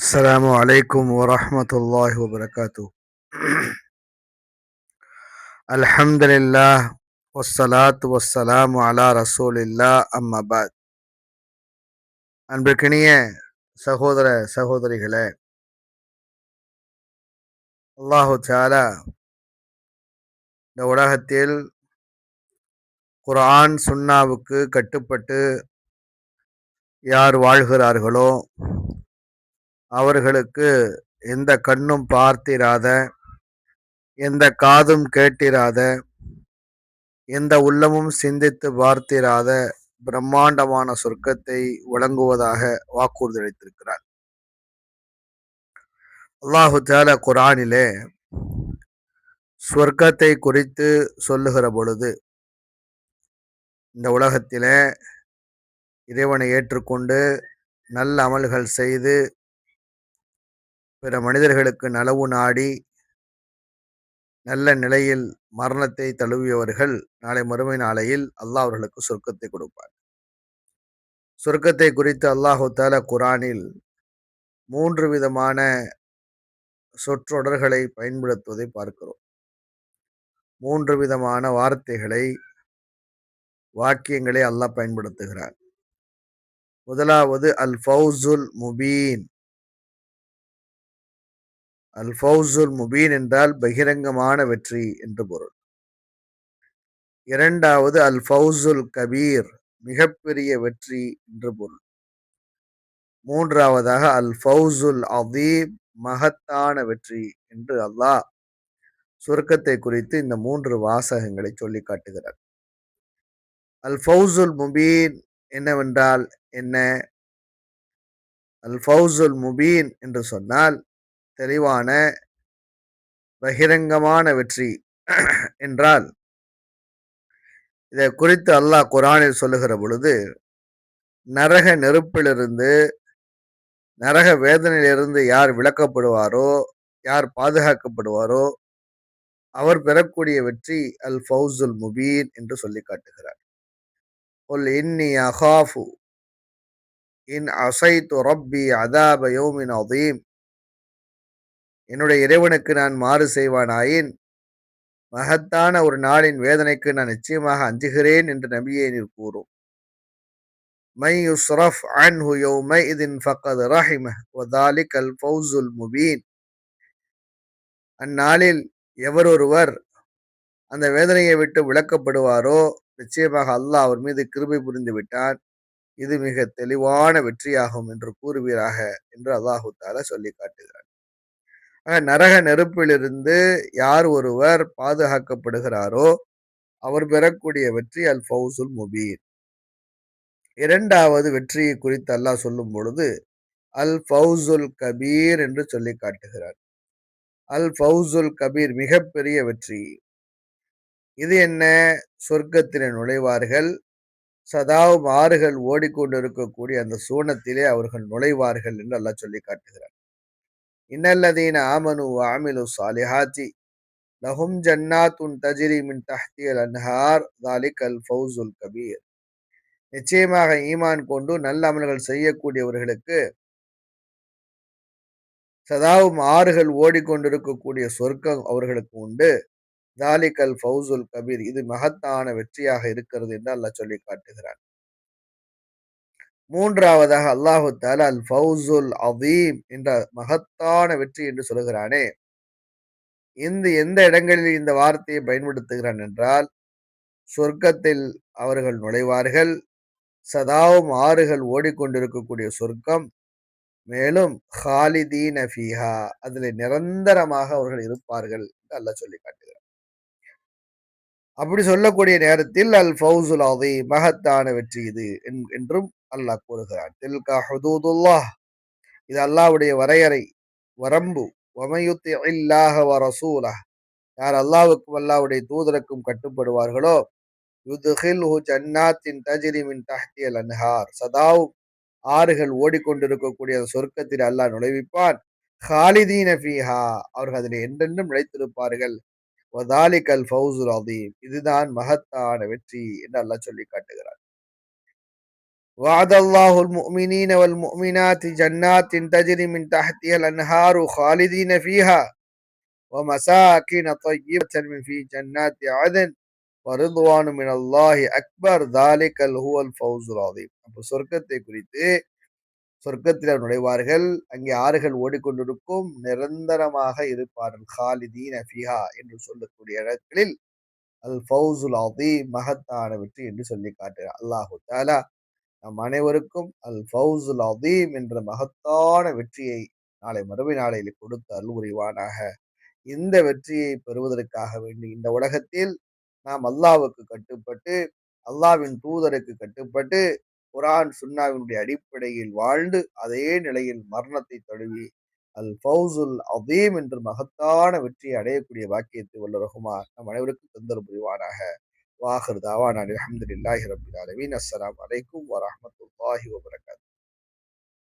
السلام عليكم ورحمة الله وبركاته. الحمد لله والصلاة والسلام على رسول الله أما بعد. அன்பிற்கினிய சகோதர சகோதரிகளே, அல்லாஹு தஆலா இந்த உலகத்தில் குர்ஆன் சுன்னாவுக்கு கட்டுப்பட்டு யார் வாழ்கிறார்களோ அவர்களுக்கு எந்த கண்ணும் பார்த்திராத, எந்த காதும் கேட்டிராத, எந்த உள்ளமும் சிந்தித்து பார்த்திராத பிரம்மாண்டமான சொர்க்கத்தை வழங்குவதாக வாக்குறுதி அளித்திருக்கிறார். அல்லாஹு தஆலா குர்ஆனிலே சொர்க்கத்தை குறித்து சொல்லுகிற பொழுது, இந்த உலகத்திலே இறைவனை ஏற்றுக்கொண்டு நல்ல அமல்கள் செய்து பிற மனிதர்களுக்கு நலவு நாடி நல்ல நிலையில் மரணத்தை தழுவியவர்கள் நாளை மறுமை நாளையில் அல்லாஹ் அவர்களுக்கு சொர்க்கத்தை கொடுப்பார். சொர்க்கத்தை குறித்து அல்லாஹு தஆலா குர்ஆனில் 3 விதமான சொற்றொடர்களை பயன்படுத்துவதை பார்க்கிறோம். 3 விதமான வார்த்தைகளை, வாக்கியங்களை அல்லாஹ் பயன்படுத்துகிறார். முதலாவது அல் ஃபௌசுல் முபீன். அல் ஃபௌசுல் முபீன் என்றால் பகிரங்கமான வெற்றி என்று பொருள். இரண்டாவது அல் ஃபௌசுல் கபீர், மிகப்பெரிய வெற்றி என்று பொருள். மூன்றாவதாக அல் ஃபௌசுல் அதீம், மகத்தான வெற்றி என்று அல்லாஹ் சொர்க்கத்தை குறித்து இந்த 3 வாசகங்களை சொல்லி காட்டுகிறார். அல் ஃபௌசுல் முபீன் என்னவென்றால் என்ன? அல் ஃபௌசுல் முபீன் என்று சொன்னால் தெளிவான பகிரங்கமான வெற்றி என்றால், இதை குறித்து அல்லாஹ் குர்ஆனில் சொல்லுகிற பொழுது, நரக நெருப்பிலிருந்து, நரக வேதனையிலிருந்து யார் விலக்கப்படுவாரோ, யார் பாதுகாக்கப்படுவாரோ அவர் பெறக்கூடிய வெற்றி அல் ஃபௌசுல் முபீன் என்று சொல்லி காட்டுகிறார். குல் இன்னி அகாஃபு இன் அஸைது ரப்பி அதாப யௌமின் அதீம். என்னுடைய இறைவனுக்கு நான் மாறு செய்வானாயின் மகத்தான ஒரு நாளின் வேதனைக்கு நான் நிச்சயமாக அஞ்சுகிறேன் என்று நபியே நீர் கூறும். மை யுஸ்ரஃப் அன்ஹு யௌமைஇதின் ஃபக்கத் ரஹிமஹ் வதாலிகல் ஃபௌசுல் முபீன். அந்நாளில் எவரொருவர் அந்த வேதனையை விட்டு விலக்கப்படுவாரோ நிச்சயமாக அல்லாஹ் அவர் மீது கிருபை புரிந்து விட்டான், இது மிக தெளிவான வெற்றியாகும் என்று கூறுவீராக என்று அல்லாஹு தஆலா சொல்லி காட்டுகிறார். நரக நெருப்பிலிருந்து யார் ஒருவர் பாதுகாக்கப்படுகிறாரோ அவர் பெறக்கூடிய வெற்றி அல் ஃபௌசுல் முபீன். இரண்டாவது வெற்றியை குறித்து அல்லாஹ் சொல்லும் பொழுது அல் ஃபௌசுல் கபீர் என்று சொல்லி காட்டுகிறார். அல் ஃபௌசுல் கபீர், மிகப்பெரிய வெற்றி. இது என்ன? சொர்க்கத்திலே நுழைவார்கள், சதாவும் ஆறுகள் ஓடிக்கொண்டிருக்கக்கூடிய அந்த சூனத்திலே அவர்கள் நுழைவார்கள் என்று அல்லாஹ் சொல்லி காட்டுகிறார். இன்னல்லதீன ஆமனு வ அமிலு ஸாலிஹாத்தி லஹும் ஜன்னாத்துன் தஜ்ரி மின் தஹ்திஹல் அன்ஹார் ஸாலிகல் ஃபௌசுல் கபீர். நிச்சயமாக ஈமான் கொண்டு நல்ல அமல்கள் செய்யக்கூடியவர்களுக்கு சதாவும் ஆறுகள் ஓடிக்கொண்டிருக்கக்கூடிய சொர்க்கம் அவர்களுக்கு உண்டு. ஸாலிகல் ஃபௌசுல் கபீர், இது மகத்தான வெற்றியாக இருக்கிறது என்று அல்லாஹ் சொல்லி காட்டுகிறான். மூன்றாவதாக அல்லாஹு தஆலா அல் ஃபௌசுல் அதீம் என்ற மகத்தான வெற்றி என்று சொல்கிறானே, எந்த இடங்களில் இந்த வார்த்தையை பயன்படுத்துகிறான் என்றால், சொர்க்கத்தில் அவர்கள் நுழைவார்கள், சதாவும் ஆறுகள் ஓடிக்கொண்டிருக்கக்கூடிய சொர்க்கம், மேலும் ஹாலிதீன ஃபீஹா, அதில் நிரந்தரமாக அவர்கள் இருப்பார்கள் என்று அல்லாஹ் சொல்லி காட்டுகிறார். அப்படி சொல்லக்கூடிய நேரத்தில் அல் ஃபௌசுல் அதீம், மகத்தான வெற்றி இது என்றும் அல்லாஹ் கூறுகிறார். தில்கா ஹுதூதுல்லாஹ், இது அல்லாஹ்வுடைய வரையறை, வரம்பு. வமன் யுத்திஇல்லாஹ வ ரசூலஹ், யார் அல்லாஹ்வுக்கும் அல்லாஹ்வுடைய தூதருக்கும் கட்டுப்படுவார்களோ, யுத்கில்ஹு ஜன்னாத்தின் தஜ்ரி மின் தஹ்திஹல் அன்ஹார், சதாவும் ஆறுகள் ஓடிக்கொண்டிருக்கக்கூடிய அந்த சொர்க்கத்தில் அல்லாஹ் நுழைவிப்பான். ஹாலிதீன ஃபீஹா, அவர்கள் அதில் என்றென்றும் நிலைத்திருப்பார்கள். வதாலிகல் ஃபௌசுல் அதீம், இதுதான் மகத்தான வெற்றி என்று அல்லாஹ் சொல்லி காட்டுகிறார். وعد الله المؤمنين والمؤمنات جنات تجري من تحتها الأنهار خالدين فيها ومساكن طيبة من في جنات عدن ورضوان من الله أكبر ذلك هو الفوز العظيم. அப்போ சொர்க்கத்தை குறித்து, சொர்க்கத்தில் நுழைவார்கள், அங்கே ஆறுகள் ஓடிக்கொண்டிருக்கும், நிரந்தரமாக இருப்பார்கள். காலிதீன ஃபிஹா என்று சொல்லக்கூடிய இடங்களில் அல் ஃபவுசுல் அதீம், மகத்தான வெற்றி என்று சொல்லி காட்டுகிறார். அல்லாஹு தஆலா நம் அனைவருக்கும் அல் ஃபவுசுல் அதீம் என்ற மகத்தான வெற்றியை நாளை மறுமை நாளையில் கொடுத்து அருள் புரிவானாக. இந்த வெற்றியை பெறுவதற்காக வேண்டி இந்த உலகத்தில் நாம் அல்லாஹ்வுக்கு கட்டுப்பட்டு, அல்லாஹ்வின் தூதருக்கு கட்டுப்பட்டு, குர்ஆன் சுன்னாவினுடைய அடிப்படையில் வாழ்ந்து, அதே நிலையில் மரணத்தை தழுவி அல் ஃபவுசுல் அதீம் என்ற மகத்தான வெற்றியை அடையக்கூடிய பாக்கியத்தை வல்ல ரஹ்மான் நம் அனைவருக்கும் தந்தருள் புரிவானாக. வாஹிர் தாவானா அல்ஹம்துலில்லாஹி ரப்பில் ஆலமீன். அஸ்ஸலாமு அலைக்கும் வரஹ்மத்துல்லாஹி வபரகாத்துஹு.